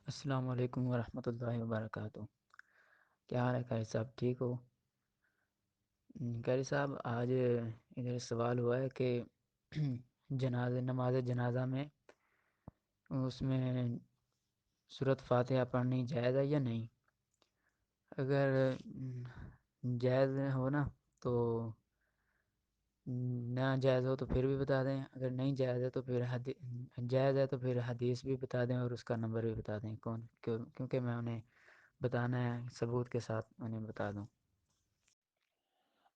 السلام علیکم ورحمۃ اللہ وبرکاتہ۔ کیا حال ہے قاری صاحب، ٹھیک ہو؟ قاری صاحب آج ادھر سوال ہوا ہے کہ نماز جنازہ میں اس میں سورۃ فاتحہ پڑھنی جائز ہے یا نہیں؟ اگر جائز ہو نا تو نہ جائز ہو تو پھر بھی بتا دیں، اگر نہیں جائز ہے تو پھر جائز ہے تو پھر حدیث بھی بتا دیں اور اس کا نمبر بھی بتا دیں کیونکہ میں انہیں بتانا ہے، ثبوت کے ساتھ انہیں بتا دوں۔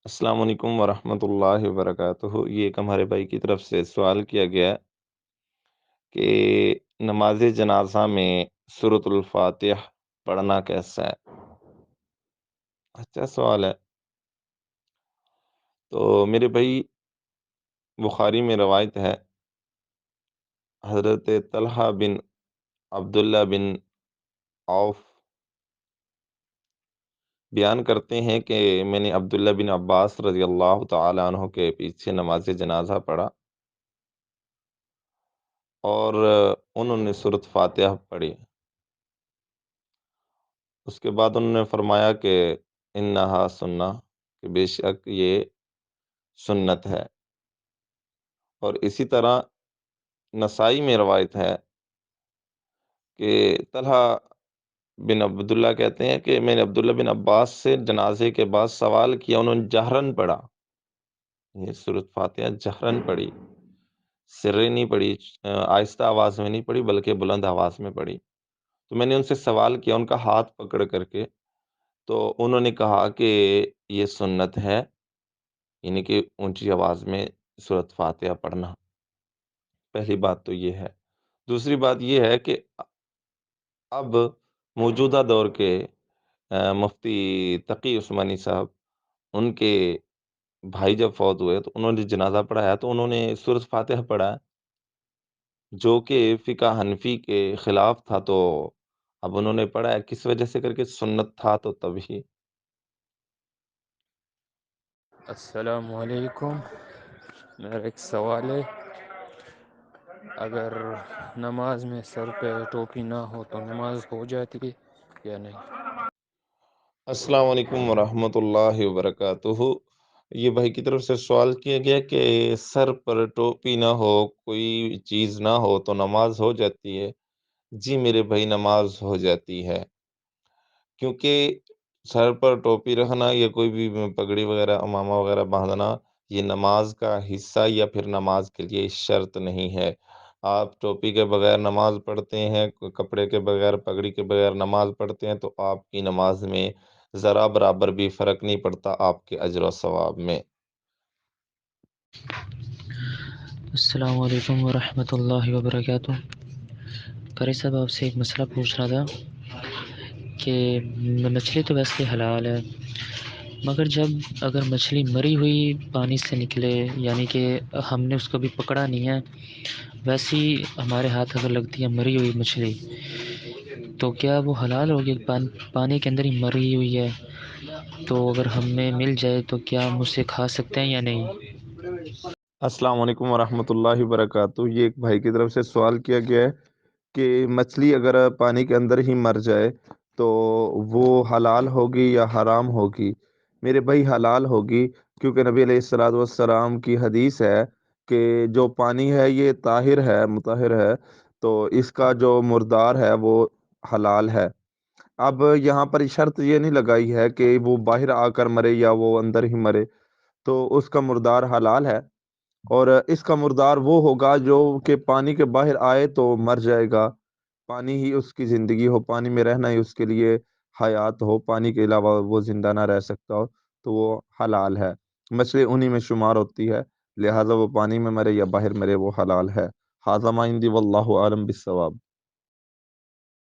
السلام علیکم ورحمۃ اللہ وبرکاتہ۔ یہ ایک ہمارے بھائی کی طرف سے سوال کیا گیا کہ نماز جنازہ میں سورۃ الفاتح پڑھنا کیسا ہے؟ اچھا سوال ہے۔ تو میرے بھائی، بخاری میں روایت ہے، حضرت طلحہ بن عبداللہ بن عوف بیان کرتے ہیں کہ میں نے عبداللہ بن عباس رضی اللہ تعالیٰ عنہ کے پیچھے نماز جنازہ پڑھا اور انہوں نے سورۃ فاتحہ پڑھی۔ اس کے بعد انہوں نے فرمایا کہ انہا سنہ، کہ بے شک یہ سنت ہے۔ اور اسی طرح نسائی میں روایت ہے کہ طلحہ بن عبداللہ کہتے ہیں کہ میں نے عبداللہ بن عباس سے جنازے کے بعد سوال کیا، انہوں نے جہرن پڑھا، یہ سورۃ فاتحہ جہرن پڑھی، سرے نہیں پڑھی، آہستہ آواز میں نہیں پڑھی بلکہ بلند آواز میں پڑھی۔ تو میں نے ان سے سوال کیا ان کا ہاتھ پکڑ کر کے، تو انہوں نے کہا کہ یہ سنت ہے، یعنی کہ اونچی آواز میں سورۃ فاتحہ پڑھنا۔ پہلی بات تو یہ ہے۔ دوسری بات یہ ہے کہ اب موجودہ دور کے مفتی تقی عثمانی صاحب، ان کے بھائی جب فوت ہوئے تو انہوں نے جنازہ پڑھایا تو انہوں نے سورۃ فاتحہ پڑھا، جو کہ فقہ حنفی کے خلاف تھا، تو اب انہوں نے پڑھا ہے کس وجہ سے کر کے سنت تھا تو تبھی۔ السلام علیکم، میرا ایک سوال ہے، اگر نماز میں سر پہ ٹوپی نہ ہو تو نماز ہو جاتی ہے یا نہیں؟ السلام علیکم ورحمۃ اللہ وبرکاتہ۔ یہ بھائی کی طرف سے سوال کیا گیا کہ سر پر ٹوپی نہ ہو، کوئی چیز نہ ہو تو نماز ہو جاتی ہے؟ جی میرے بھائی، نماز ہو جاتی ہے، کیونکہ سر پر ٹوپی رکھنا یا کوئی بھی پگڑی وغیرہ امامہ وغیرہ باندھنا یہ نماز کا حصہ یا پھر نماز کے لیے شرط نہیں ہے۔ آپ ٹوپی کے بغیر نماز پڑھتے ہیں، کپڑے کے بغیر، پگڑی کے بغیر نماز پڑھتے ہیں تو آپ کی نماز میں ذرا برابر بھی فرق نہیں پڑتا آپ کے اجر و ثواب میں۔ السلام علیکم ورحمۃ اللہ وبرکاتہ۔ قاری صاحب آپ سے ایک مسئلہ پوچھ رہا تھا کہ مچھلی تو ویسے حلال ہے، مگر اگر مچھلی مری ہوئی پانی سے نکلے، یعنی کہ ہم نے اس کو بھی پکڑا نہیں ہے، ویسی ہمارے ہاتھ اگر لگتی ہے مری ہوئی مچھلی تو کیا وہ حلال ہوگی؟ پانی کے اندر ہی مری ہوئی ہے تو اگر ہمیں مل جائے تو کیا ہم اسے کھا سکتے ہیں یا نہیں؟ السلام علیکم ورحمۃ اللہ وبرکاتہ۔ یہ ایک بھائی کی طرف سے سوال کیا گیا ہے کہ مچھلی اگر پانی کے اندر ہی مر جائے تو وہ حلال ہوگی یا حرام ہوگی؟ میرے بھائی حلال ہوگی، کیونکہ نبی علیہ الصلوٰۃ والسلام کی حدیث ہے کہ جو پانی ہے یہ طاہر ہے، مطہر ہے، تو اس کا جو مردار ہے وہ حلال ہے۔ اب یہاں پر شرط یہ نہیں لگائی ہے کہ وہ باہر آ کر مرے یا وہ اندر ہی مرے، تو اس کا مردار حلال ہے۔ اور اس کا مردار وہ ہوگا جو کہ پانی کے باہر آئے تو مر جائے گا، پانی ہی اس کی زندگی ہو، پانی میں رہنا ہی اس کے لیے حیات ہو، پانی کے علاوہ وہ زندہ نہ رہ سکتا ہو، تو وہ حلال ہے۔ مچھلی انہی میں شمار ہوتی ہے، لہٰذا وہ پانی میں مرے یا باہر مرے وہ حلال ہے۔ ھذا ما عندی واللہ اعلم بالصواب۔